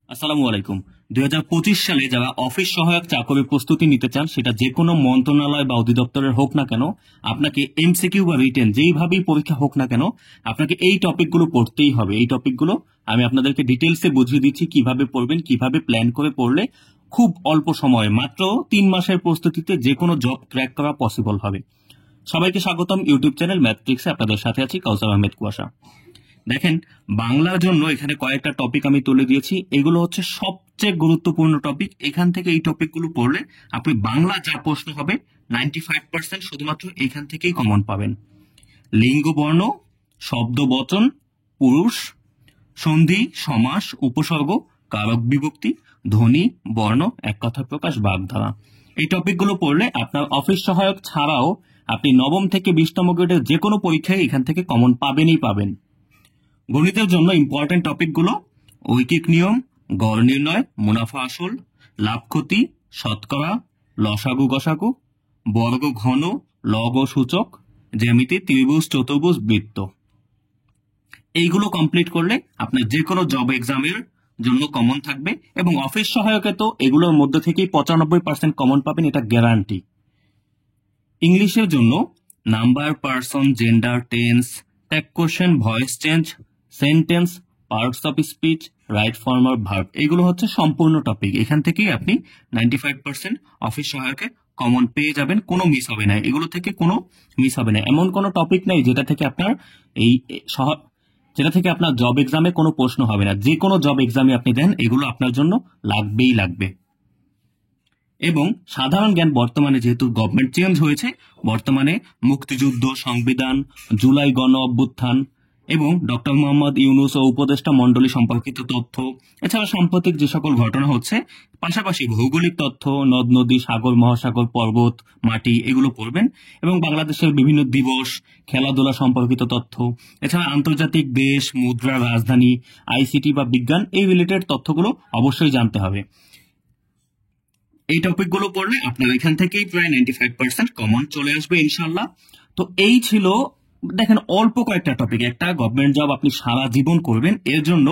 আসসালামু আলাইকুম। 2025 সালে যারা অফিস সহায়ক চাকরির প্রস্তুতি নিতে চান, সেটা যে কোনো মন্ত্রণালয় বা অধিদপ্তরের হোক না কেন, আপনাকে এমসিকিউ বা রিটেন যেইভাবেই পরীক্ষা হোক না কেন, আপনাকে এই টপিকগুলো পড়তেই হবে। এই টপিকগুলো আমি আপনাদেরকে ডিটেলসে বুঝিয়ে দিচ্ছি কিভাবে পড়বেন, কিভাবে প্ল্যান করে পড়লে খুব অল্প সময়ে মাত্র 3 মাসের প্রস্তুতিতে যে কোনো জব ক্র্যাক করা পসিবল হবে। সবাইকে স্বাগতম ইউটিউব চ্যানেল ম্যাথট্রিক্সে। আপনাদের সাথে আছি কাউসার আহমেদ কুয়াশা। দেখেন, বাংলার জন্য এখানে কয়েকটা টপিক আমি তুলে দিয়েছি। এগুলো হচ্ছে সবচেয়ে গুরুত্বপূর্ণ টপিক। এখান থেকে এই টপিকগুলো পড়লে আপনি বাংলা যা প্রশ্ন হবে 95% শুধুমাত্র এখান থেকেই কমন পাবেন। লিঙ্গ বর্ণ, শব্দ বচন, পুরুষ, সন্ধি, সমাস, উপসর্গ, কারক বিভক্তি, ধ্বনি, বর্ণ, এক কথা প্রকাশ, বাগধারা। এই টপিকগুলো পড়লে আপনার অফিস সহায়ক ছাড়াও আপনি নবম থেকে 20তম গ্রেডের যে কোনো পরীক্ষায় এখান থেকে কমন পাবেনই পাবেন। গণিতের জন্য ইম্পর্টেন্ট টপিকগুলো: ঐকিক নিয়ম, গড় নির্ণয়, মুনাফা আসল, লাভ ক্ষতি, শতকরা, লসাগু গসাগু, বর্গ ঘন, লব ও সূচক, জ্যামিতি, ত্রিভুজ, চতুর্ভুজ, বৃত্ত। এইগুলো কমপ্লিট করলে আপনার যে কোনো জব এক্সামের জন্য কমন থাকবে, এবং অফিস সহায়কে তো এগুলোর মধ্যে থেকেই 95% কমন পাবেন, এটা গ্যারান্টি। ইংলিশের জন্য number, person, gender, tense, tag question, voice change, sentence, parts of speech, right form or verb, এগুলো হচ্ছে সম্পূর্ণ টপিক। এখান থেকেই আপনি 95% অফিস সহায়কে কমন পেয়ে যাবেন, কোনো মিস হবে না। এগুলো থেকে কোনো মিস হবে না। এমন কোনো টপিক নাই যেটা থেকে আপনার এই যেটা থেকে আপনার জব এক্সামে কোনো প্রশ্ন হবে না। যে কোনো জব এক্সামে আপনি দেন, এগুলো আপনার জন্য লাগবেই লাগবে। এবং সাধারণ জ্ঞান, বর্তমানে যেহেতু গভর্নমেন্ট চেঞ্জ হয়েছে, বর্তমানে মুক্তিযুদ্ধ, সংবিধান, জুলাই গণ অভ্যুত্থান এবং ডক্টর মোহাম্মদ ইউনূস ও উপদেষ্টা মণ্ডলী সম্পর্কিত তথ্য, এছাড়া সাম্প্রতিক যে সকল ঘটনা হচ্ছে, পাশাপাশি ভৌগোলিক তথ্য, নদ নদী, সাগর মহাসাগর, পর্বত, মাটি, এগুলো পড়বেন। এবং বাংলাদেশের বিভিন্ন দিবস, খেলাধুলা সম্পর্কিত তথ্য, এছাড়া আন্তর্জাতিক দেশ, মুদ্রা, রাজধানী, আইসিটি বা বিজ্ঞান, এই রিলেটেড তথ্যগুলো অবশ্যই জানতে হবে। এই টপিকগুলো পড়লে আপনার এখান থেকেই প্রায় 95% কমন চলে আসবে ইনশাল্লাহ। তো এই ছিল, দেখেন, অল্প কয়েকটা টপিক। একটা গভর্নমেন্ট জব আপনি সারা জীবন করবেন, এর জন্য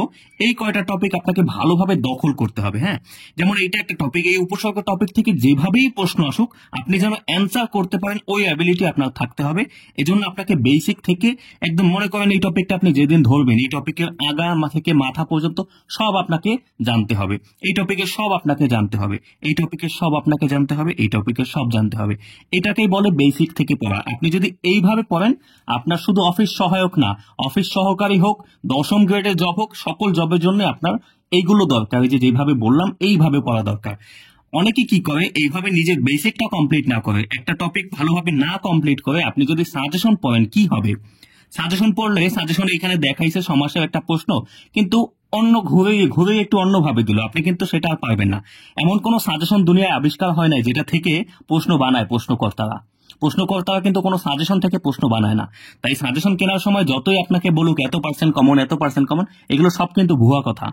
এই কয়টা টপিক আপনাকে ভালোভাবে দখল করতে হবে। হ্যাঁ, যেমন এইটা একটা টপিক। এই উপসর্গ টপিক থেকে যেভাবেই প্রশ্ন আসুক, আপনি যেন অ্যান্সার করতে পারেন, ওই অ্যাবিলিটি আপনার থাকতে হবে। এজন্য আপনাকে বেসিক থেকে একদম, মনে করেন এই টপিকটা আপনি যেদিন ধরবেন, এই টপিকের আগা থেকে মাথা পর্যন্ত সব আপনাকে জানতে হবে। এই টপিকের সব আপনাকে জানতে হবে, এই টপিকের সব আপনাকে জানতে হবে, এই টপিকের সব জানতে হবে। এটাকেই বলে বেসিক থেকে পড়া। আপনি যদি এইভাবে পড়েন, আপনার শুধু অফিস সহায়ক না, অফিস সহকারী হোক, 10ম গ্রেডের জব হোক, সকল জবের জন্য আপনার এইগুলো দরকার। এই যে যেভাবে বললাম, এইভাবে পড়া দরকার। অনেকে কি করে, এইভাবে নিজের বেসিকটা কমপ্লিট না করে, একটা টপিক ভালোভাবে না কমপ্লিট করে আপনি যদি সাজেশন পড়েন, কি হবে? সাজেশন পড়লে, সাজেশনে এখানে দেখাইছে সমাসের একটা প্রশ্ন, কিন্তু অন্য ঘুরে ঘুরে একটু অন্যভাবে দিল, আপনি কিন্তু সেটা আর পারবেন না। এমন কোন সাজেশন দুনিয়ায় আবিষ্কার হয় নাই যেটা থেকে প্রশ্ন বানায় প্রশ্নকর্তারা কিন্তু কোনো সাজেশন থেকে প্রশ্ন বানায় না। তাই সাজেশন কেনার সময় যতই আপনাকে বলুক এত পার্সেন্ট কমন, এত পার্সেন্ট কমন, এগুলো সব কিন্তু ভুয়া কথা।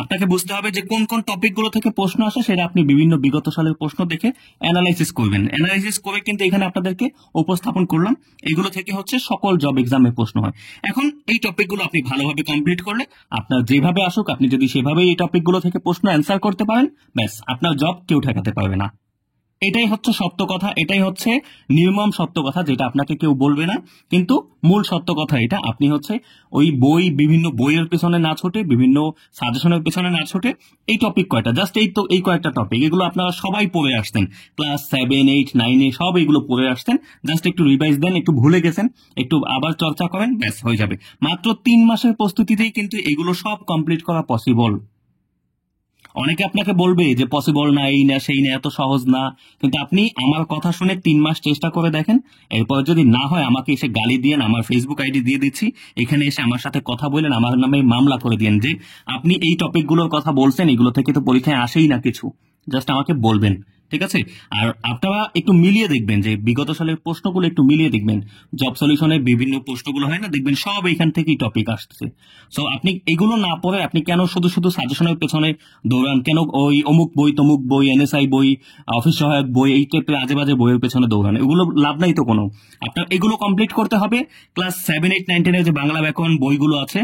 আপনাকে বুঝতে হবে যে কোন কোন টপিকগুলো থেকে প্রশ্ন আসে, সেটা আপনি বিভিন্ন বিগত সালের প্রশ্ন দেখে অ্যানালাইসিস করবেন। অ্যানালাইসিস করে কিন্তু এখানে আপনাদেরকে উপস্থাপন করলাম। এগুলো থেকে হচ্ছে সকল জব এক্সামে প্রশ্ন হয়। এখন এই টপিকগুলো আপনি ভালোভাবে কমপ্লিট করলে, আপনার যেভাবে আসুক, আপনি যদি সেভাবেই এই টপিকগুলো থেকে প্রশ্ন অ্যান্সার করতে পারেন, ব্যাস, আপনার জব কেউ ঠেকাতে পারবে না। এটাই হচ্ছে সত্য কথা, এটাই হচ্ছে নির্মম সত্য কথা, যেটা আপনাকে কেউ বলবে না, কিন্তু মূল সত্য কথা এটা। আপনি হচ্ছে ওই বিভিন্ন বইয়ের পেছনে না ছুটে, বিভিন্ন সাজেশনের পেছনে না ছুটে, এই টপিক কয়টা, জাস্ট এই কয়েকটা টপিক, এগুলো আপনারা সবাই পড়ে আসতেন, ক্লাস 7, 8, 9-এ সব এগুলো পড়ে আসতেন। জাস্ট একটু রিভাইজ দেন, একটু ভুলে গেছেন, একটু আবার চর্চা করেন, ব্যাস হয়ে যাবে। মাত্র 3 মাসের প্রস্তুতিতেই কিন্তু এগুলো সব কমপ্লিট করা পসিবল। অনেকে আপনাকে বলবে যে পসিবল না, এই না সেই না, এত সহজ না, কিন্তু আপনি আমার কথা শুনে 3 মাস চেষ্টা করে দেখেন। এরপর যদি না হয়, আমাকে এসে গালি দিয়েন, আমার ফেসবুক আইডি দিয়ে দিচ্ছি, এখানে এসে আমার সাথে কথা বলেন, আমার নামে মামলা করে দিয়েন যে আপনি এই টপিকগুলোর কথা বলছেন, এগুলো থেকে তো পরীক্ষায় আসেই না কিছু। জাস্ট আমাকে বলবেন, ঠিক আছে? আর আপনারা একটু মিলিয়ে দেখবেন, যে বিগত সালের প্রশ্নগুলো একটু মিলিয়ে দেখবেন। জব সলিউশনের বিভিন্ন প্রশ্নগুলো হয় না, দেখবেন সব এখান থেকেই টপিক আসছে। সো আপনি এগুলো না পড়ে আপনি কেন শুধু শুধু সাজেশনের পেছনে দৌড়ান? কেন ওই অমুক বই, তমুক বই, এনএসআই বই, অফিস সহায়ক বই, এই টাইপের আজে বাজে বইয়ের পেছনে দৌড়ান? এগুলো লাভ নাই তো কোনো। আপনার এগুলো কমপ্লিট করতে হবে। ক্লাস 7, 8, 9, 10 এর যে বাংলা ব্যাকরণ বইগুলো আছে,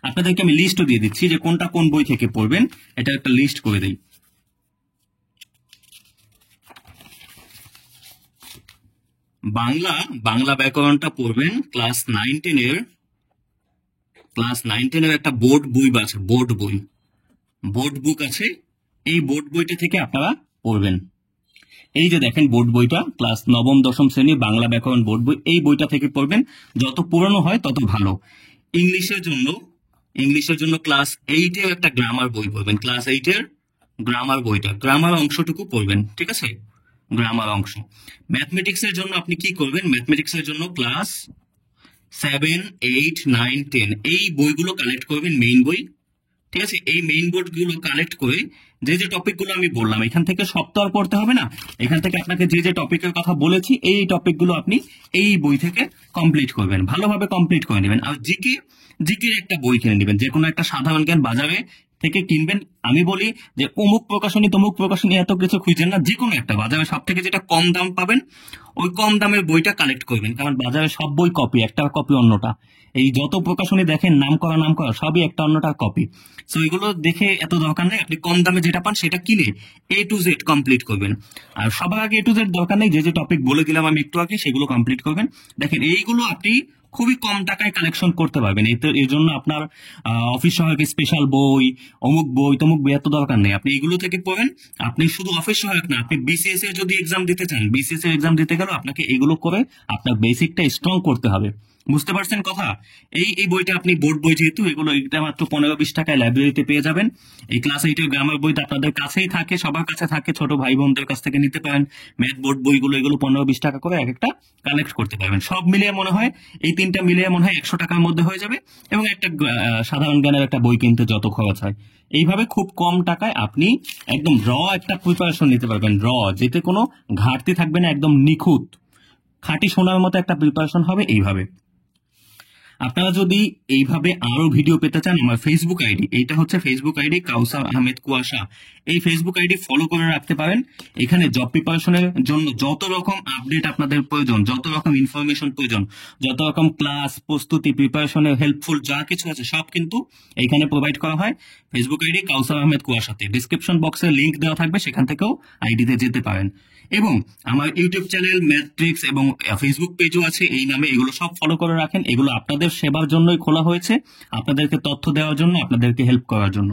আপনাদেরকে আমি লিস্টও দিয়ে দিচ্ছি যে কোনটা কোন বই থেকে পড়বেন, এটা একটা লিস্ট করে দিই। বাংলা ব্যাকরণটা পড়বেন ক্লাস 9-10 এর একটা বোর্ড বই আছে, বোর্ড বুক আছে। এই বোর্ড বইটা থেকে আপনারা পড়বেন। এই যে দেখেন বোর্ড বইটা, ক্লাস নবম দশম শ্রেণী বাংলা ব্যাকরণ বোর্ড বই, এই বইটা থেকে পড়বেন। যত পুরনো হয় তত ভালো। ইংলিশের জন্য ক্লাস 8-এর একটা গ্রামার বই পড়বেন, ক্লাস 8-এর গ্রামার বইটা, গ্রামার অংশটুকু পড়বেন, ঠিক আছে, গ্রামার অংশ। ম্যাথমেটিক্সের জন্য আপনি কি করবেন, ম্যাথমেটিক্সের জন্য ক্লাস 7, 8, 9, 10 এই বইগুলো কালেক্ট করবেন, মেইন বই, ঠিক আছে। এই মেইন বোর্ড গুলো কালেক্ট করে যে টপিক গুলো আমি বললাম এখান থেকে সব তো আর পড়তে হবে না, এখান থেকে আপনাকে যে টপিকের কথা বলেছি এই টপিক গুলো আপনি এই বই থেকে কমপ্লিট করবেন, ভালোভাবে কমপ্লিট করে নেবেন। আর জিকে একটা বই কিনে নেবেন, যে কোনো একটা সাধারণ জ্ঞান বাজারে থেকে কিনবেন। আমি বলি যে অমুক প্রকাশনী তমুক প্রকাশনী এত কিছু খুঁজেন না, যে কোনো একটা বাজারে সব থেকে যেটা কম দাম পাবেন ওই কম দামের বইটা কালেক্ট করবেন, কারণ বাজারে সব বই কপি, একটা কপি অন্যটা। এই যত প্রকাশনী দেখেন নাম করা সবই একটা অন্যটার কপি। সো এগুলো দেখে এত দরকার নেই, আপনি কম দামে যেটা পান সেটা কিনে A to Z কমপ্লিট করবেন। আর সবার আগে A to Z দরকার নেই, যে টপিক বলে দিলাম আমি একটু আগে সেগুলো কমপ্লিট করবেন। দেখেন এইগুলো আপনি খুবই কম টাকায় কালেকশন করতে পারবেন। এর জন্য আপনার অফিস সহায়ক স্পেশাল বই, অমুক বই তমুক বই এত দরকার নেই, আপনি এগুলো থেকে পড়েন। আপনি শুধু অফিস সহায়ক না, আপনি বিসিএস এর যদি এক্সাম দিতে চান, বিসিএস এর এক্সাম দিতে গেলে আপনাকে এগুলো করে আপনার বেসিকটা স্ট্রং করতে হবে। বুঝতে পারছেন কথা? এই বইটা আপনি বোর্ড বই যেহেতু, এগুলো এটা মাত্র 15-20 টাকায় লাইব্রেরিতে পেয়ে যাবেন। এই ক্লাস 8-এর গ্রামার বইটা আপনাদের কাছেই থাকে, সবার কাছে থাকে, ছোট ভাই বোনদের কাছ থেকে নিতে পারেন। ম্যাথ বোর্ড বইগুলো এগুলো 15-20 টাকা করে এক একটা কালেক্ট করতে পারবেন। সব মিলিয়ে মনে হয় এই তিনটা মিলিয়ে মনে হয় 100 টাকার মধ্যে হয়ে যাবে, এবং একটা সাধারণ জ্ঞানের একটা বই কিনতে যত খরচ হয়, এইভাবে খুব কম টাকায় আপনি একদম একটা প্রিপারেশন নিতে পারবেন, যেতে কোনো ঘাটতি থাকবে না, একদম নিখুঁত খাঁটি সোনার মতো একটা প্রিপারেশন হবে। এইভাবে আপনারা যদি এইভাবে আরো ভিডিও পেতে চান, আমার ফেসবুক আইডি, এইটা হচ্ছে ফেসবুক আইডি কাউসার আহমেদ কুয়াশা, এই ফেসবুক আইডি ফলো করে রাখতে পারেন। এখানে জব প্রিপারেশনের জন্য যত রকম আপডেট আপনাদের প্রয়োজন, যত রকম ইনফরমেশন প্রয়োজন, যত রকম ক্লাস প্রস্তুতি প্রিপারেশনের হেল্পফুল যা কিছু আছে সব কিন্তু এইখানে প্রোভাইড করা হয়। ফেসবুক আইডি কাউসার আহমেদ কুয়াশাতে ডিসক্রিপশন বক্সে লিংক দেওয়া থাকবে, সেখান থেকেও আইডিতে যেতে পারেন। এবং আমার ইউটিউব চ্যানেল ম্যাট্রিক্স এবং ফেসবুক পেজও আছে এই নামে, এগুলো সব ফলো করে রাখেন। এগুলো আপনাদের সেবার জন্যই খোলা হয়েছে, আপনাদেরকে তথ্য দেওয়ার জন্য, আপনাদেরকে হেল্প করার জন্য।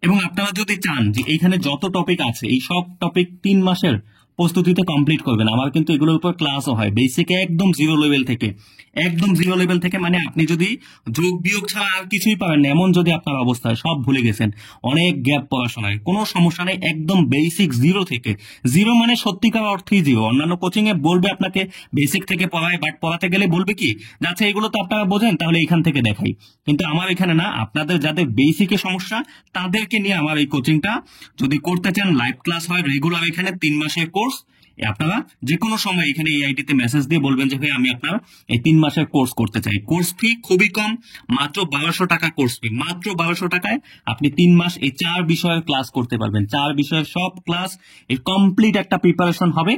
এবং আপনারা যদি চান যে এইখানে যত টপিক আছে এই সব টপিক 3 মাসের প্রস্তুতিতে কমপ্লিট করবেন, আমার কিন্তু এগুলোর উপর ক্লাসও হয় বেসিকে, একদম জিরো লেভেল থেকে, মানে আপনি যদি যোগ বিয়োগ ছাড়া আর কিছুই পাবেন না এমন যদি আপনার অবস্থায় সব ভুলে গেছেন, অনেক গ্যাপ পড়াশোনায়, কোনো সমস্যা নেই, একদম বেসিক জিরো থেকে, জিরো মানে সত্যিকার অর্থেই জিরো। অন্যান্য কোচিং এ বলবে আপনাকে বেসিক থেকে পড়ায়, বাট পড়াতে গেলে বলবে কি যে আচ্ছা এগুলো তো আপনারা বোঝেন তাহলে এখান থেকে দেখাই, কিন্তু আমার এখানে না, আপনাদের যাদের বেসিকে সমস্যা তাদেরকে নিয়ে আমার এই কোচিংটা যদি করতে চান, লাইভ ক্লাস হয় রেগুলার, এখানে 3 মাসের কোর্স। আপনারা যে কোনো সময় এখানে এই আইডিতে মেসেজ দিয়ে বলবেন যে ভাই আমি আপনার এই 3 মাসের কোর্স করতে চাই। কোর্স ফি খুবই কম, মাত্র 1200 টাকা কোর্স ফি, মাত্র 1200 টাকায় আপনি 3 মাস এই 4 বিষয়ের ক্লাস করতে পারবেন। 4 বিষয়ের সব ক্লাস এই কমপ্লিট একটা প্রিপারেশন হবে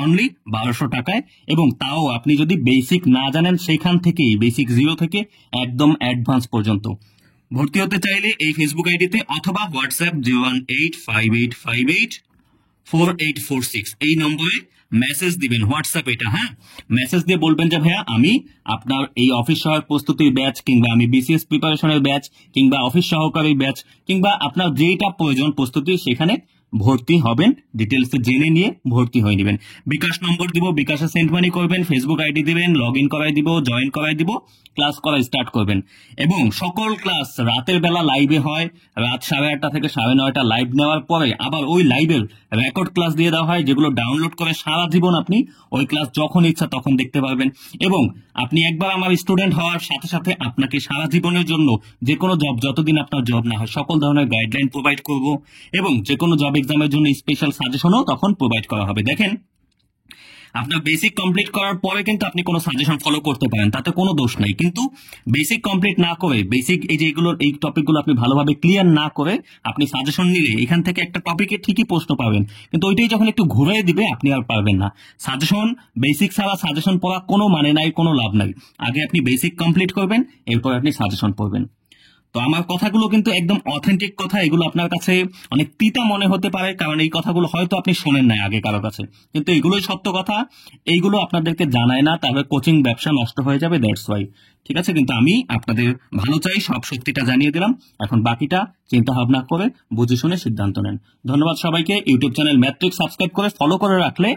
অনলি 1200 টাকায়। এবং তাও আপনি যদি বেসিক না জানেন সেখান থেকেই, বেসিক জিরো থেকে একদম অ্যাডভান্স পর্যন্ত। ভর্তি হতে চাইলে এই ফেসবুক আইডিতে অথবা হোয়াটসঅ্যাপ 01858848446 এই নম্বরে মেসেজ দিবেন, হোয়াটসঅ্যাপ এটা, হ্যাঁ, মেসেজ দিয়ে বলবেন যে ভাইয়া আমি আপনার এই অফিস সহায়ক প্রস্তুতির ব্যাচ, কিংবা আমি বিসিএস প্রিপারেশনের ব্যাচ, কিংবা অফিস সহকারী ব্যাচ, কিংবা আপনার যেটা প্রয়োজন প্রস্তুতি সেখানে ভর্তি হবেন, ডিটেলস জেনে নিয়ে ভর্তি হয়ে নেবেন। বিকাশ নম্বর দিব, বিকাশে সেন্ড মানি করবেন, ফেসবুক আইডি দিবেন, লগ ইন করাই দিব, জয়েন করাই দিব, ক্লাস করা স্টার্ট করবেন। এবং সকল ক্লাস রাতের বেলা লাইভে হয়, রাত 8:30 থেকে 9:30 লাইভ নেওয়ার পরে আবার ওই লাইভের রেকর্ড ক্লাস দিয়ে দেওয়া হয়, যেগুলো ডাউনলোড করে সারা জীবন আপনি ওই ক্লাস যখন ইচ্ছা তখন দেখতে পারবেন। এবং আপনি একবার আমার স্টুডেন্ট হওয়ার সাথে সাথে আপনাকে সারা জীবনের জন্য যে কোনো জব, যতদিন আপনার জব না হয়, সকল ধরনের গাইডলাইন প্রোভাইড করব, এবং যে কোনো জব এক্সামের জন্য স্পেশাল সাজেশনও তখন প্রোভাইড করা হবে। দেখেন আপনার বেসিক কমপ্লিট করার পরে কিন্তু আপনি কোনো সাজেশন ফলো করতে পারেন, তাতে কোনো দোষ নাই, কিন্তু বেসিক কমপ্লিট না করে, বেসিক এই যে এগুলোর এই টপিকগুলো আপনি ভালোভাবে ক্লিয়ার না করে আপনি সাজেশন নিলে এখান থেকে একটা টপিকে ঠিকই প্রশ্ন পাবেন, কিন্তু ওইটাই যখন একটু ঘুরে দিবে আপনি আর পারবেন না। সাজেশন, বেসিক ছাড়া সাজেশন পড়া কোনো মানে নাই, কোনো লাভ নাই। আগে আপনি বেসিক কমপ্লিট করবেন, এরপর আপনি সাজেশন পড়বেন। তো আমার কথাগুলো কিন্তু একদম অথেন্টিক কথা, এগুলো আপনার কাছে অনেক তিতা মনে হতে পারে, কারণ এই কথাগুলো হয়তো আপনি শোনেন নাই আগে কারো কাছে, কিন্তু এগুলোই সত্য কথা। এইগুলো আপনাদেরকে জানায় না, তাহলে কোচিং ব্যবসা নষ্ট হয়ে যাবে, দ্যাটস ওয়াই। ঠিক আছে, কিন্তু আমি আপনাদের ভালো চাই, সব সত্যিটা জানিয়ে দিলাম। এখন বাকিটা চিন্তা ভাবনা করে বুঝে শুনে সিদ্ধান্ত নেন। ধন্যবাদ সবাইকে। ইউটিউব চ্যানেল ম্যাট্রিক্স সাবস্ক্রাইব করে ফলো করে রাখলে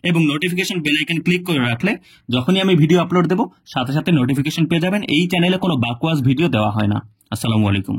এবং নোটিফিকেশন বেল আইকন ক্লিক করে রাখলে যখনই আমি ভিডিও আপলোড দেবো সাথে সাথে নোটিফিকেশন পেয়ে যাবেন। এই চ্যানেলে কোনো বাকওয়াস ভিডিও দেওয়া হয় না। আসসালামু আলাইকুম।